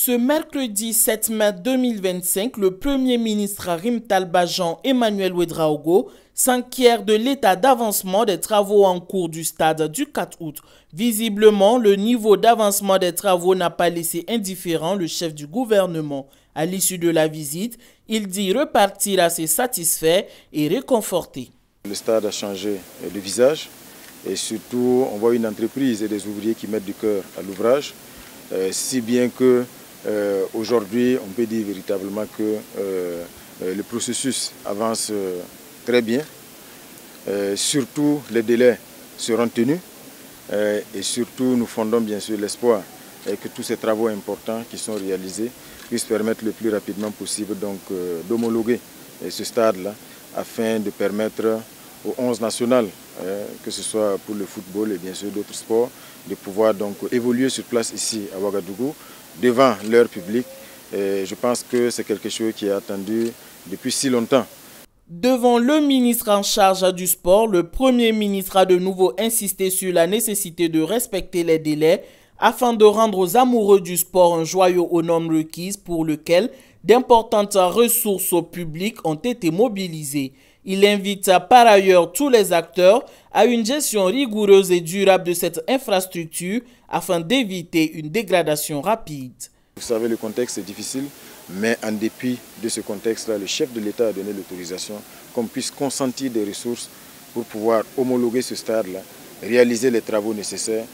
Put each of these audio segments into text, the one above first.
Ce mercredi 7 mai 2025, le Premier ministre Harim Talba Jean Emmanuel Ouedraogo s'inquiète de l'état d'avancement des travaux en cours du stade du 4 août. Visiblement, le niveau d'avancement des travaux n'a pas laissé indifférent le chef du gouvernement. À l'issue de la visite, il dit repartir assez satisfait et réconforté. Le stade a changé de visage et surtout on voit une entreprise et des ouvriers qui mettent du cœur à l'ouvrage, si bien que aujourd'hui on peut dire véritablement que le processus avance très bien. Surtout les délais seront tenus et surtout nous fondons bien sûr l'espoir que tous ces travaux importants qui sont réalisés puissent permettre le plus rapidement possible d'homologuer ce stade-là afin de permettre aux 11 nationales, que ce soit pour le football et bien sûr d'autres sports, de pouvoir donc évoluer sur place ici à Ouagadougou devant leur public. Et je pense que c'est quelque chose qui est attendu depuis si longtemps. Devant le ministre en charge du sport, le Premier ministre a de nouveau insisté sur la nécessité de respecter les délais afin de rendre aux amoureux du sport un joyau aux normes requises pour lequel d'importantes ressources publiques ont été mobilisées. Il invite par ailleurs tous les acteurs à une gestion rigoureuse et durable de cette infrastructure afin d'éviter une dégradation rapide. Vous savez, le contexte est difficile, mais en dépit de ce contexte-là, le chef de l'État a donné l'autorisation qu'on puisse consentir des ressources pour pouvoir homologuer ce stade-là, réaliser les travaux nécessaires.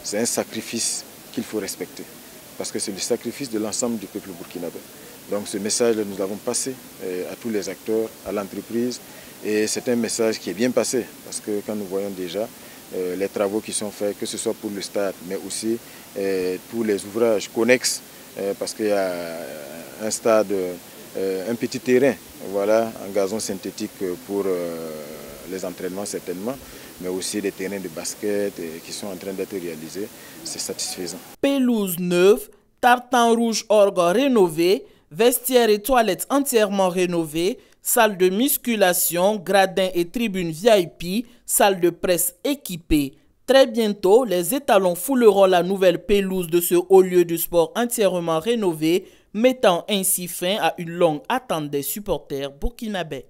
C'est un sacrifice qu'il faut respecter, parce que c'est le sacrifice de l'ensemble du peuple burkinabé. Donc ce message-là, nous l'avons passé à tous les acteurs, à l'entreprise, et c'est un message qui est bien passé, parce que quand nous voyons déjà les travaux qui sont faits, que ce soit pour le stade, mais aussi pour les ouvrages connexes, parce qu'il y a un stade, un petit terrain, voilà, en gazon synthétique pour les entraînements certainement, mais aussi des terrains de basket qui sont en train d'être réalisés, c'est satisfaisant. Pelouse neuve, tartan rouge orgue rénové, vestiaires et toilettes entièrement rénovées, salle de musculation, gradins et tribunes VIP, salle de presse équipée. Très bientôt, les étalons fouleront la nouvelle pelouse de ce haut lieu de sport entièrement rénové, mettant ainsi fin à une longue attente des supporters burkinabés.